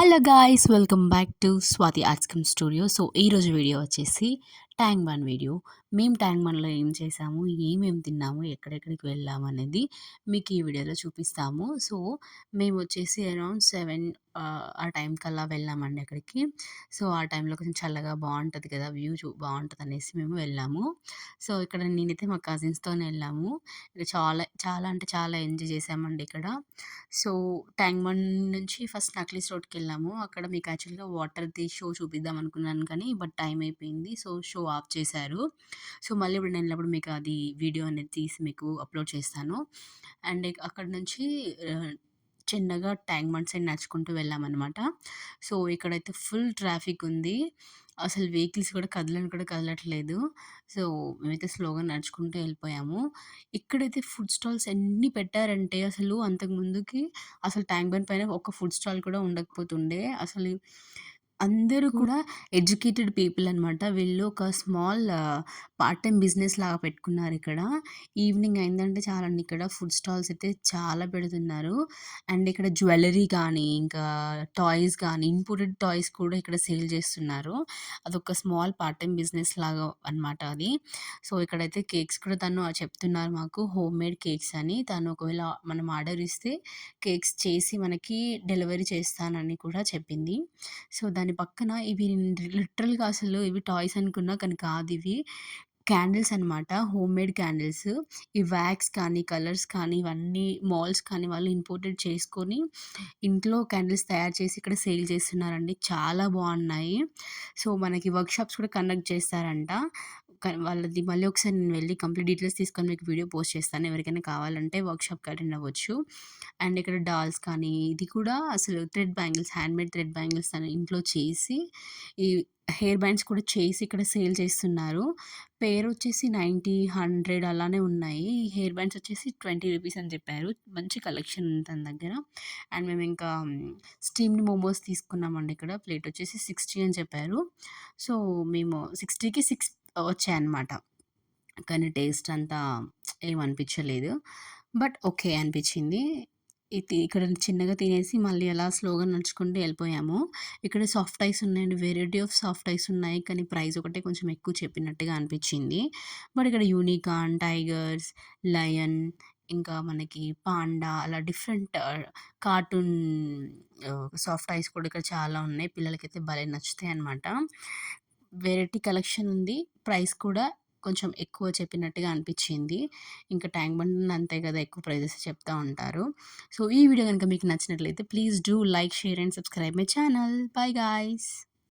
Hello guys, welcome back to Swathi arts come studio. So ఈరోజు video వచ్చేసి tank bund video. మేము tank బండ్లో ఏం చేసాము, ఏమేమి తిన్నాము, ఎక్కడెక్కడికి వెళ్ళాము అనేది మీకు ఈ వీడియోలో చూపిస్తాము. సో మేము వచ్చేసి అరౌండ్ 7 ఆ టైం కల్లా వెళ్ళామండి అక్కడికి. సో ఆ టైంలో కొంచెం చల్లగా బాగుంటుంది కదా, వ్యూ బాగుంటుంది అనేసి మేము వెళ్ళాము. సో ఇక్కడ నేనైతే మా కజిన్స్తోనే వెళ్ళాము. ఇక చాలా చాలా అంటే చాలా ఎంజాయ్ చేసామండి ఇక్కడ. సో ట్యాంక్ బండ్ నుంచి ఫస్ట్ నక్లీస్ రోడ్‌కెళ్ళాము. అక్కడ మీకు యాక్చువల్‌గా వాటర్‌ది షో చూపిద్దాం అనుకున్నాను కానీ, బట్ టైం అయిపోయింది. సో షో ఆఫ్ చేశారు. సో మళ్ళీ ఇప్పుడు నేను వెళ్ళినప్పుడు మీకు అది వీడియో అనేది తీసి మీకు అప్‌లోడ్ చేస్తాను. అండ్ అక్కడి నుంచి చిన్నగా ట్యాంక్ బండ్ సైడ్ నడుచుకుంటూ వెళ్ళామనమాట. సో ఇక్కడైతే ఫుల్ ట్రాఫిక్ ఉంది. అసలు వెహికల్స్ కూడా కదలట్లేదు. సో మేమైతే స్లోగా నడుచుకుంటూ వెళ్ళిపోయాము. ఇక్కడైతే ఫుడ్ స్టాల్స్ ఎన్ని పెట్టారంటే అసలు అంతకుముందుకి అసలు ట్యాంక్ బండ్ పైన ఒక ఫుడ్ స్టాల్ కూడా ఉండకపోతుండే. అసలు అందరూ కూడా ఎడ్యుకేటెడ్ పీపుల్ అనమాట. వీళ్ళు ఒక స్మాల్ పార్ట్ టైమ్ బిజినెస్ లాగా పెట్టుకున్నారిక్కడ. ఈవినింగ్ అయిందంటే చాలండి, ఇక్కడ ఫుడ్ స్టాల్స్ అయితే చాలా పెడుతున్నారు. అండ్ ఇక్కడ జ్యువెల్లరీ కానీ, ఇంకా టాయ్స్ కానీ, ఇంపోర్టెడ్ టాయ్స్ కూడా ఇక్కడ సేల్ చేస్తున్నారు. అదొక స్మాల్ పార్ట్ టైమ్ బిజినెస్ లాగా అనమాట అది. సో ఇక్కడైతే కేక్స్ కూడా తను చెప్తున్నారు మాకు, హోమ్ మేడ్ కేక్స్ అని. తను ఒకవేళ మనం ఆర్డర్ ఇస్తే కేక్స్ చేసి మనకి డెలివరీ చేస్తానని కూడా చెప్పింది. సో దాని పక్కన ఇవి లిటరల్‌గా అసలు ఇవి టాయ్స్ అనుకున్నా కానీ కాదు, ఇవి క్యాండిల్స్ అనమాట. Home made candles. ఈ వ్యాక్స్ కానీ, కలర్స్ కానీ ఇవన్నీ మాల్స్ కానీ వాళ్ళు ఇంపోర్టెడ్ చేసుకొని ఇంట్లో క్యాండిల్స్ తయారు చేసి ఇక్కడ సేల్ చేస్తున్నారండి. చాలా బాగున్నాయి. సో మనకి వర్క్షాప్స్ కూడా కండక్ట్ చేస్తారంట. వాళ్ళది మళ్ళీ ఒకసారి నేను వెళ్ళి కంప్లీట్ డీటెయిల్స్ తీసుకొని మీకు వీడియో పోస్ట్ చేస్తాను. ఎవరికైనా కావాలంటే వర్క్షాప్‌కి అటెండ్ అవ్వచ్చు. అండ్ ఇక్కడ డాల్స్ కానీ, ఇది కూడా అసలు thread bangles, handmade thread bangles అని ఇంట్లో చేసి, ఈ హెయిర్ బ్యాండ్స్ కూడా చేసి ఇక్కడ సేల్ చేస్తున్నారు. పేర్ వచ్చేసి 90, 100 అలానే ఉన్నాయి. ఈ హెయిర్ బ్యాండ్స్ వచ్చేసి 20 రూపీస్ అని చెప్పారు. మంచి కలెక్షన్ ఉంది తన దగ్గర. అండ్ మేము ఇంకా స్టీమ్డ్ మోమోస్ తీసుకున్నామండి. ఇక్కడ ప్లేట్ వచ్చేసి 60 అని చెప్పారు. సో మేము 60కి 6 వచ్చాయన్నమాట. కానీ టేస్ట్ అంతా ఏమనిపించలేదు. బట్ ఓకే అనిపించింది. ఇక్కడ చిన్నగా తినేసి మళ్ళీ అలా స్లోగా నడుచుకుంటూ వెళ్ళిపోయాము. ఇక్కడ సాఫ్ట్ ఐస్ ఉన్నాయండి. వెరైటీ ఆఫ్ సాఫ్ట్ ఐస్ ఉన్నాయి. కానీ ప్రైస్ ఒకటే కొంచెం ఎక్కువ చెప్పినట్టుగా అనిపించింది. బట్ ఇక్కడ యూనికార్న్, టైగర్స్, లయన్, ఇంకా మనకి పాండా అలా డిఫరెంట్ కార్టూన్ సాఫ్ట్ ఐస్ కూడా ఇక్కడ చాలా ఉన్నాయి. పిల్లలకైతే భలే నచ్చుతాయి అనమాట. వెరైటీ కలెక్షన్ ఉంది. ప్రైస్ కూడా కొంచెం ఎక్కువ చెప్పినట్టుగా అనిపించింది. ఇంకా ట్యాంక్ బండ్ అంతే కదా, ఎక్కువ ప్రైజెస్ చెప్తా ఉంటారు. సో ఈ వీడియో కనుక మీకు నచ్చినట్లయితే please do like, share and subscribe my channel. By guys.